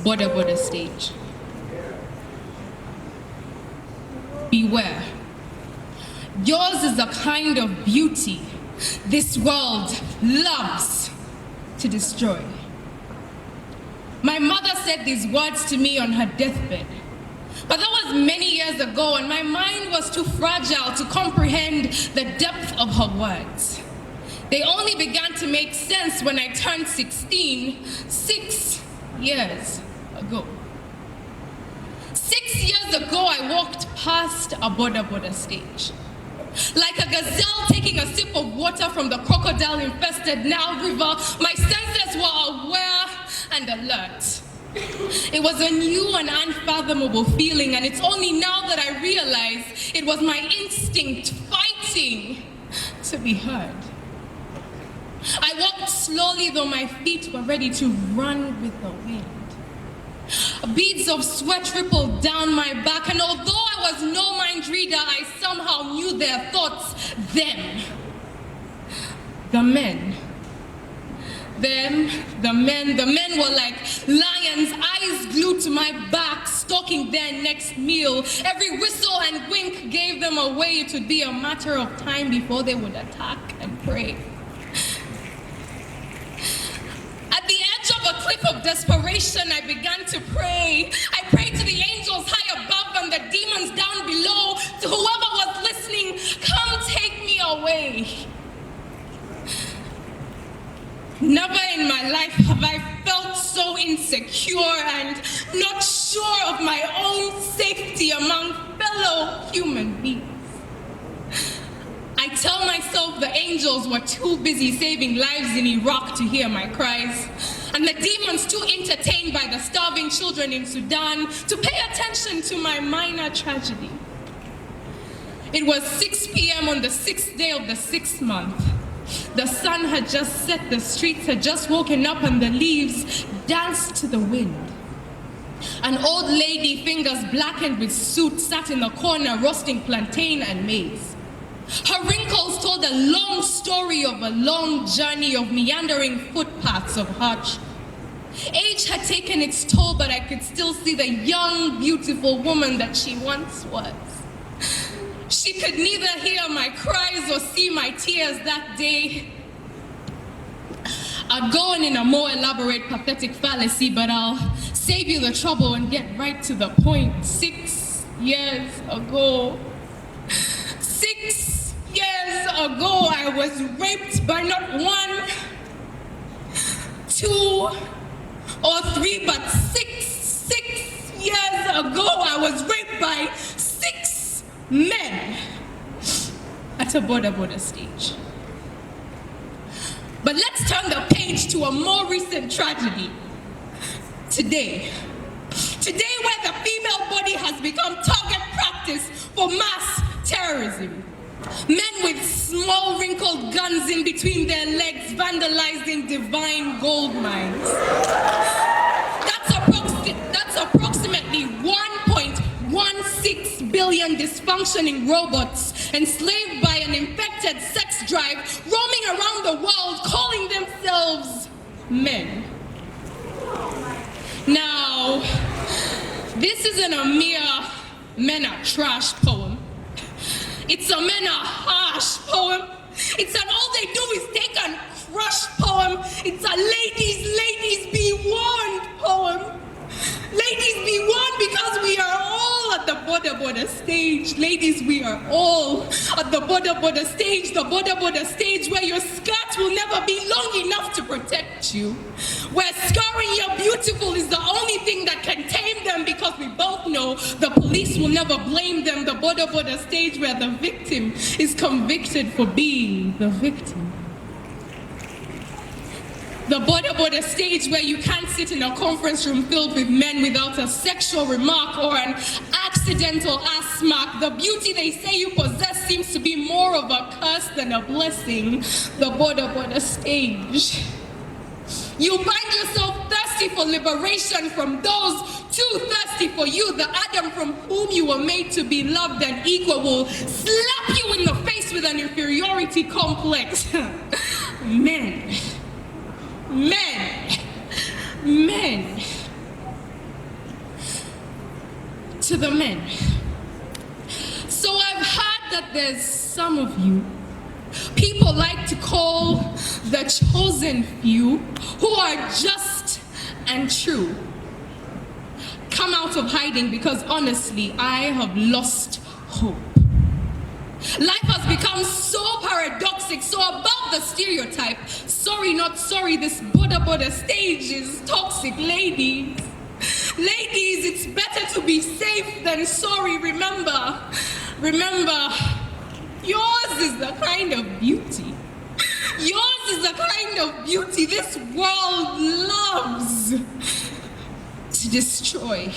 Boda stage. Beware. Yours is the kind of beauty this world loves to destroy. My mother said these words to me on her deathbed, but that was many years ago, and my mind was too fragile to comprehend the depth of her words. They only began to make sense when I turned 16, 6 years ago. 6 years ago, I walked past a Boda stage. Like a gazelle taking a sip of water from the crocodile-infested Nile River, my senses were aware and alert. It was a new and unfathomable feeling, and it's only now that I realize it was my instinct fighting to be heard. I walked slowly, though my feet were ready to run with the wind. Beads of sweat rippled down my back, and although I was no mind reader, I somehow knew their thoughts. Them. The men. The men were like lions, eyes glued to my back, stalking their next meal. Every whistle and wink gave them away. It would be a matter of time before they would attack and prey. At the edge of a cliff of desperation, I began to pray. I prayed to the angels high above and the demons down below. To whoever was listening, come take me away. Never in my life have I felt so insecure and not sure of my own safety among fellow human beings. I tell myself the angels were too busy saving lives in Iraq to hear my cries, and the demons too entertained by the starving children in Sudan to pay attention to my minor tragedy. It was 6 p.m. on the 6th day of the 6th month. The sun had just set, the streets had just woken up, and the leaves danced to the wind. An old lady, fingers blackened with soot, sat in the corner roasting plantain and maize. Her wrinkles told a long story of a long journey of meandering footpaths of hardship. Age had taken its toll, but I could still see the young, beautiful woman that she once was. She could neither hear my cries or see my tears that day. I'd go on in a more elaborate, pathetic fallacy, but I'll save you the trouble and get right to the point. 6 years ago, 6 years ago, I was raped by not 1, 2, or 3, but 6 years ago, I was raped by 6 men at a Boda stage. But let's turn the page to a more recent tragedy. Today, where the female body has become target practice for mass terrorism. Men with small wrinkled guns in between their legs vandalizing divine gold mines. That's approximately 1.16 billion dysfunctioning robots enslaved by an infected sex drive roaming around the world calling themselves men. Now, this isn't a mere men are trash poem. It's a men are harsh poem. It's an all they do is take and crush poem. It's a ladies be warned poem. Ladies be warned because we are all at the Boda stage. Ladies, we are all at the Boda stage. The Boda stage where your skirt will never be long enough to protect you. Where scarring your beautiful is the only thing that can tame them, because we both know the police will never blame them. The Boda stage where the victim is convicted for being the victim. The Boda stage where you can't sit in a conference room filled with men without a sexual remark or an accidental ass smack. The beauty they say you possess seems to be more of a curse than a blessing. The Boda stage. You find yourself thirsty for liberation from those too thirsty for you. The Adam from whom you were made to be loved and equal will slap you in the face with an inferiority complex. Men. to the men. So I've heard that there's some of you, people like to call the chosen few, who are just and true. Come out of hiding, because honestly, I have lost hope. Life has become so paradoxic, so above the stereotype. Sorry, not sorry, this Boda stage is toxic, ladies. Ladies, it's better to be safe than sorry. Remember, yours is the kind of beauty. Yours is the kind of beauty this world loves to destroy.